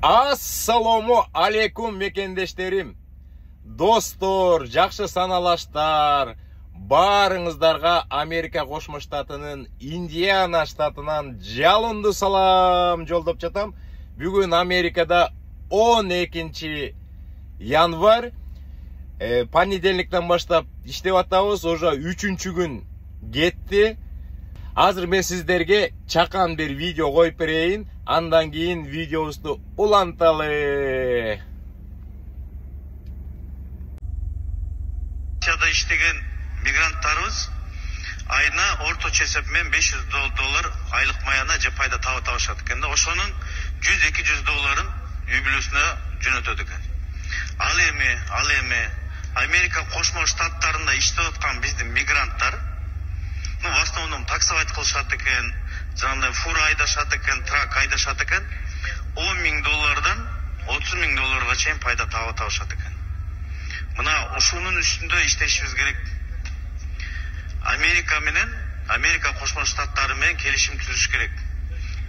Assalamu alaikum мекендештерим. Достор, жакшы саналаштар. Барыңыздарга Америка Кошмо Штатынын Индиана штатынан жалынды салам жолдоп жатам. Бүгүн Америкада 12 январь. Понедельниктен баштап иштеп атабыз. Уже 3-чү күн кетти. Азыр мен сиздерге чакан бир видео коюп берейин. Андан кийин видеобузду уланталы. Чада иштеген мигранттарыбыз айына орточо эсепмен $500 айлык маяна же пайда табышат экен да. Ошонун 100-200 үй бүлөсүнө жөнөтөт экен. Ал эми Америка Кошмо Штаттарында иштеп аткан биздин мигранттар в основном таксовать кылышат экен, жанагындай фура айдашат экен, трак айдашат экен. $10,000 $30,000 чейин пайда табышат экен. Мына ушунун үстүндө иштешибиз керек. Америка Кошмо Штаттары менен келишим түзүш керек.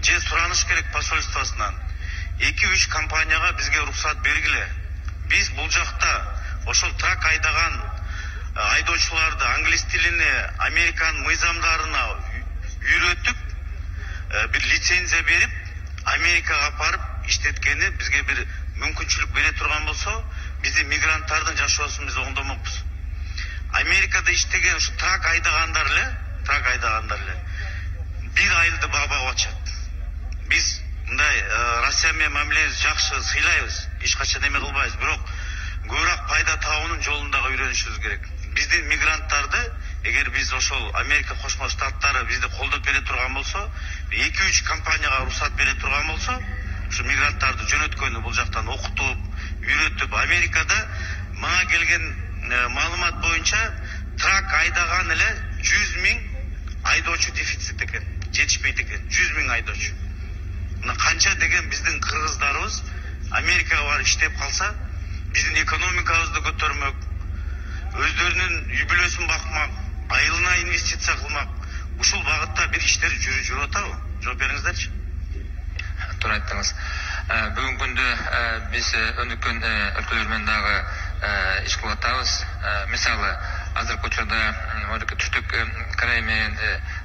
Же сураныш керек посольствосунан. 2-3 компанияга бизге уруксат бергиле. Биз бул жакта ошол трак айдаган айдоочуларды англис тилине Американын мыйзамдарына үйрөтүп, бир лицензия берип, Америкага апарып иштеткени бизге бир мүмкүнчүлүк бере турган болсо, биздин мигранттардын жашоосун биз оңдомокпуз. Америкада иштеген ушу трак айдагандар эле бир айлды бабага ачат. Биз мындай Россия менен мамилебиз жакшы, сыйлайбыз, эч качан эме кылбайбыз, бирок көбүрөөк пайда табуунун жолундагы үйрөнүшүбүз керек. Биздин мигранттарды эгер биз ошол Америка Кошмо Штаттары бизди колдоп бере турган болсо, 2-3 компанияга уруксат бере турган болсо, ушу мигранттарды жөнөткөнү бул жактан окутуп, үйрөтүп, Америкада мага келген маалымат боюнча трак айдаган эле 100,000 айдоочу дефицит экен, жетишпейт экен. 100,000 айдоочу. Мына канча деген биздин кыргыздарыбыз Америкага барып иштеп калса, биздин экономикабызды көтөрмөк, өздөрүнүн үй бүлөсүн бакмак, айылына инвестиция кылмак. Ушул багытта бир иштер жүрүп атабы? Жооп бериңиздерчи. Туура айттыңыз. Бүгүнкү күндө биз өнүккөн өлкөлөр менен дагы иш кылып атабыз. Мисалы, азыркы учурда Түштүк Корея менен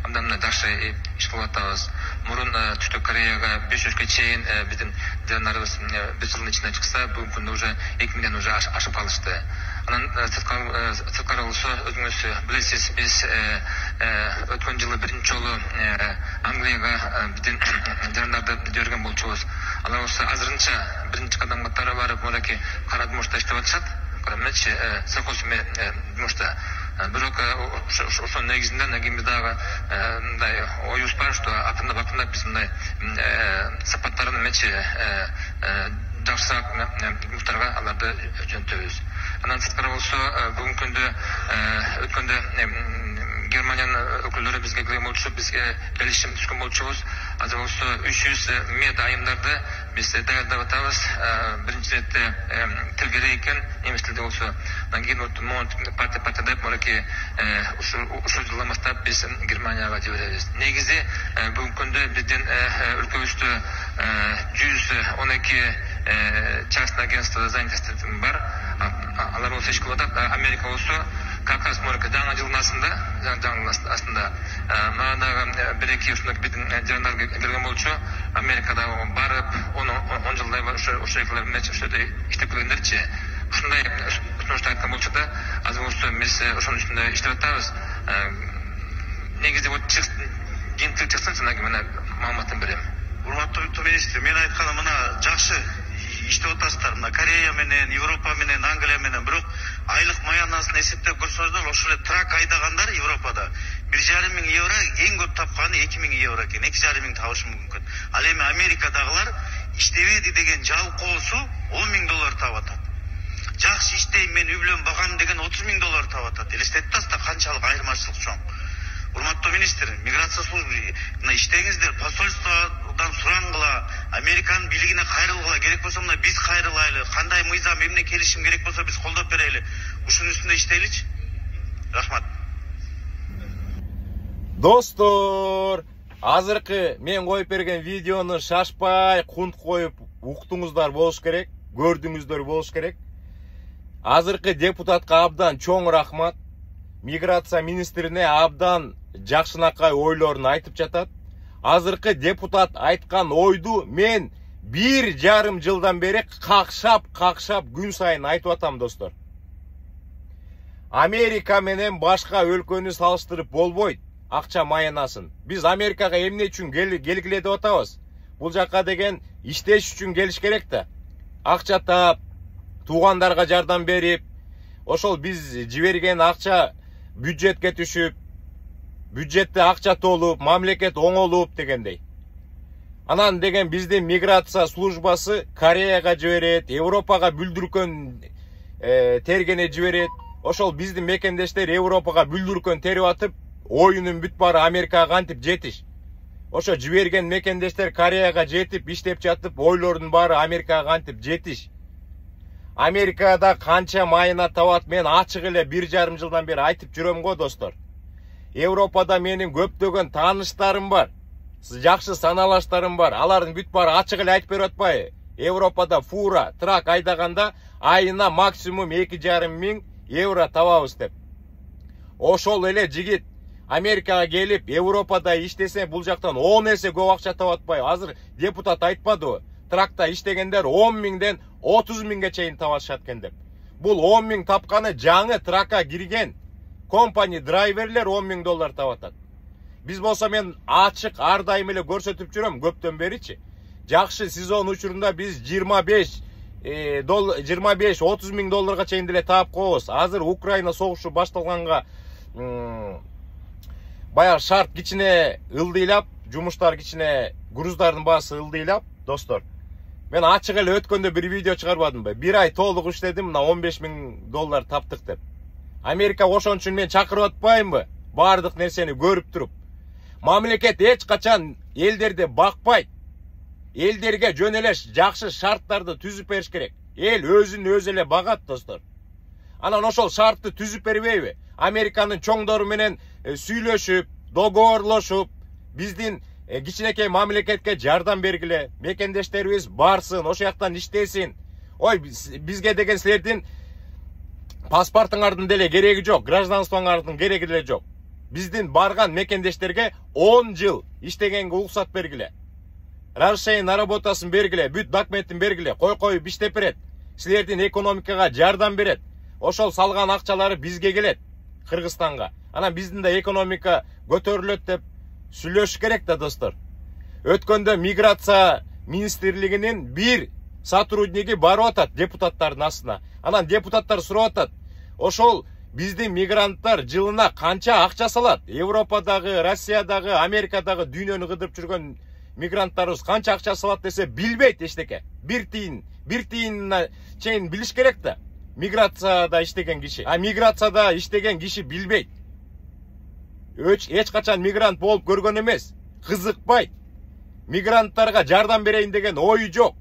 абдан жакшы иш кылып атабыз. Мурун Түштүк Кореяга 500 чейин биздин жандарыбыз бир жылдын ичинде чыкса, бүгүнкү күндө уже 2,000 уже ашып калышты. Анан сырткары болсо, өзүңүз билесиз, биз өткөн жылы биринчи жолу Англияга биздин жандарды жиберген болчубуз. Алар болсо азырынча биринчи кадам катары барып, мынакей кара жумушта иштеп атышат. Карамечи совхоз жумушта. Бирок ошонун негизинде биз дагы мындай оюбуз бар, что акырындап биз мындай сапаттарын жакшыраак жумуштарга аларды жөнөтөбүз. Анан сырткары болсо, бүгүнкү күндө өткөндө Германиянын өкүлдөрү бизге келген болчу, бизге келишим түзгөн болчубуз. Азыр болсо 300 мед айымдарды биз даярдап атабыз. Биринчи иретте тил керек экен, немис тилде болсо, анан кийин партия деп мынакей ушул жылдан баштап биз Германияга жиберебиз. Негизи бүгүнкү күндө биздин өлкөбүздө 112 частный агентство занятости бар. Алар болсо иш кылып атат. Америка болсо Кавказ морка жаңа жылдын астында мага дагы бир-эки ушундай биздин жандар келген болчу. Америкада барып, 10 жылдай ошол эклер менен ошондо иштеп келгендерчи. Ушундай сунуштар айткан болчу да, азыр болсо биз ошонун үстүндө иштеп атабыз. Негизи жыйынтык чыксын, анан кийин мына маалыматын берем. Урматтуу министр, мен айтканым мына жакшы иштеп атасыздар. Мына Корея менен, Европа менен, Англия менен, бирок айлык маянасын эсептеп көрсөңүздөр, ошол эле трак айдагандар Европада 1,5 евро, эң көп тапканы 2,000 евро экен. 2,5 табышы мүмкүн. Ал эми Америкадагылар иштебеди деген жалкоосу $10,000 таап атат. Жакшы иштейм, мен үй бүлөм багам деген $30,000 таап атат. Элестетип атасыздар канчалык айырмачылык чоң. Урматтуу министр, миграция службасы иштеңиздер, посольстводан сурангыла, Американын бийлигине кайрылгыла, керек болсо мына биз кайрылайлы, кандай мыйзам, эмне келишим керек болсо биз колдоп берели. Ушунун үстүндө иштейличи. Рахмат. Достор, азыркы мен коюп берген видеону шашпай, кунт коюп уктуңуздар болуш керек, көрдүңүздөр болуш керек. Азыркы депутатка абдан чоң рахмат. Миграция министрине абдан жакшынакай ойлорун айтып жатат. Азыркы депутат айткан ойду мен 1,5 жылдан бери какшап күн сайын айтып атам достор. Америка менен башка өлкөнү салыштырып болбойт. Акча майнасын. Биз Америкага эмне үчүн келгиле деп атабыз? Бул жакка деген иштеш үчүн келиш керек да. Акча таап, туугандарга жардам берип, ошол биз жиберген акча бюджетке түшүп, бюджетте акча толуп, мамлекет оңолуп дегендей. Анан деген биздин миграция службасы Кореяга жиберет, Европага бүлдүркөн тергене жиберет. Ошол биздин мекендештер Европага бүлдүркөн терип атып, оюнун бүт баары Америкага кантип жетиш. Ошо жиберген мекендештер Кореяга жетип, иштеп жатып, ойлордун баары Америкага кантип жетиш. Америкада канча майына табат, мен ачык эле 1,5 жылдан бери айтып жүрөм го достор. Европада менин көптөгөн тааныштарым бар. Жакшы саналаштарым бар. Алардын бүт баары ачык эле айтып берип атпайбы? Европада фура, трак айдаганда айына максимум 2,5 миң евро табабыз деп. Ошол эле жигит Америкага келип, Европада иштесе бул жактан 10 эсе көп акча табат атпайбы? Азыр депутат айтпадыбы? Тракта иштегендер 10 миңден 30 миңге чейин табышат экен деп. Бул 10 миң тапканы жаңы трака кирген компания драйверлер 10 миң доллар табатат. Биз болсо мен ачык ар дайым эле көрсөтүп жүрөм көптөн беричи. Жакшы сезон учурунда биз 25-30 миң долларга чейин деле таап коебуз. Азыр Украина согушу башталганга баягы шарт кичине ылдыйлап, жумуштар кичине, груздардын баасы ылдыйлап, достор. Мен ачык эле өткөндө бир видео чыгарбадымбы? 1 ай толук иштедим, мына 15 миң доллар таптык деп. Америка ошон үчүн мен чакырып атпаймынбы? Бардык нерсени көрүп туруп. Мамлекет эч качан элдерди бакпайт. Элдерге жөн эле жакшы шарттарды түзүп бериш керек. Эл өзүн өзү эле багат, достор. Анан ошол шартты түзүп бербейби? Американын чоңдору менен сүйлөшүп, договорлошуп, биздин кичинекей мамлекетке жардам бергиле, мекендештерибиз барсын, ошол жактан иштесин. Ой, бизге деген силердин паспортуңардын деле кереги жок, гражданствоңардын кереги деле жок. Биздин барган мекендештерге 10 жыл иштегенге уруксат бергиле. Разрешение на работасын бергиле, бүт документин бергиле, коюп иштеп берет. Силердин экономикага жардам берет. Ошол салган акчалары бизге келет, Кыргызстанга. Анан биздин да экономика көтөрүлөт деп сүйлөш керек да, достор. Өткөндө миграция министрлигинин бир сотрудниги барып атат депутаттардын астына. Анан депутаттар сурап атат. Ошол биздин мигранттар жылына канча акча салат? Европадагы, Россиядагы, Америкадагы дүйнөнү кыдырып жүргөн мигранттарыбыз канча акча салат десе билбейт эчтеке. Бир тиын чейин билиш керек да. Миграцияда иштеген киши. А миграцияда иштеген киши билбейт. Эч качан мигрант болуп көргөн эмес. Кызыкпайт. Мигранттарга жардам берейин деген ою жок.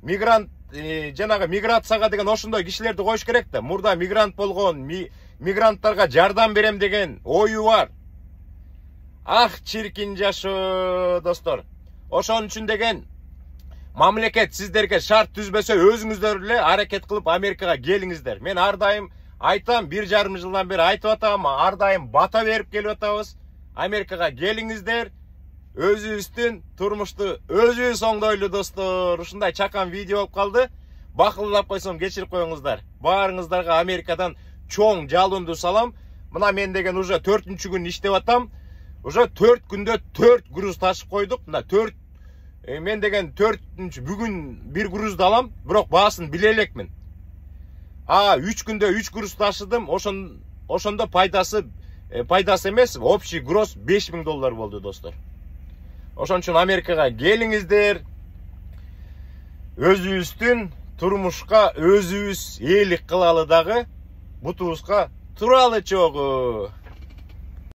Жанагы миграцияга деген ошондой кишилерди коюш керек да. Мурда мигрант болгон, мигранттарга жардам берем деген ою бар. Ах, чиркин жашоо, достор. Ошон үчүн деген мамлекет сиздерге шарт түзбөсө өзүңүздөр эле аракет кылып Америкага келиңиздер. Мен ар дайым айтам, 1,5 жылдан бери айтып атам, ар дайым бата берип келип атабыз. Америкага келиңиздер. Өзүбүздүн турмушту өзүбүз оңдойлу, достор. Ушундай чакан видео болуп калды. Бакылдап койсом кечирип коюңуздар. Баарыңыздарга Америкадан чоң жалындуу салам. Мына мен деген уже 4-күн иштеп атам. Уже 4 күндө 4 груз ташып койдук. Мына 4 мен деген 4-күн бүгүн бир грузду алам, бирок баасын биле элекмин. 3 күндө 3 груз ташыдым. Ошондо пайдасы эмес, общий груз 5 миң доллар болду, достор. Ошон үчүн Америкага келиңиздер. Өзүбүздүн турмушка өзүбүз ээлик кылалы дагы, бутубузга туралы чогуу.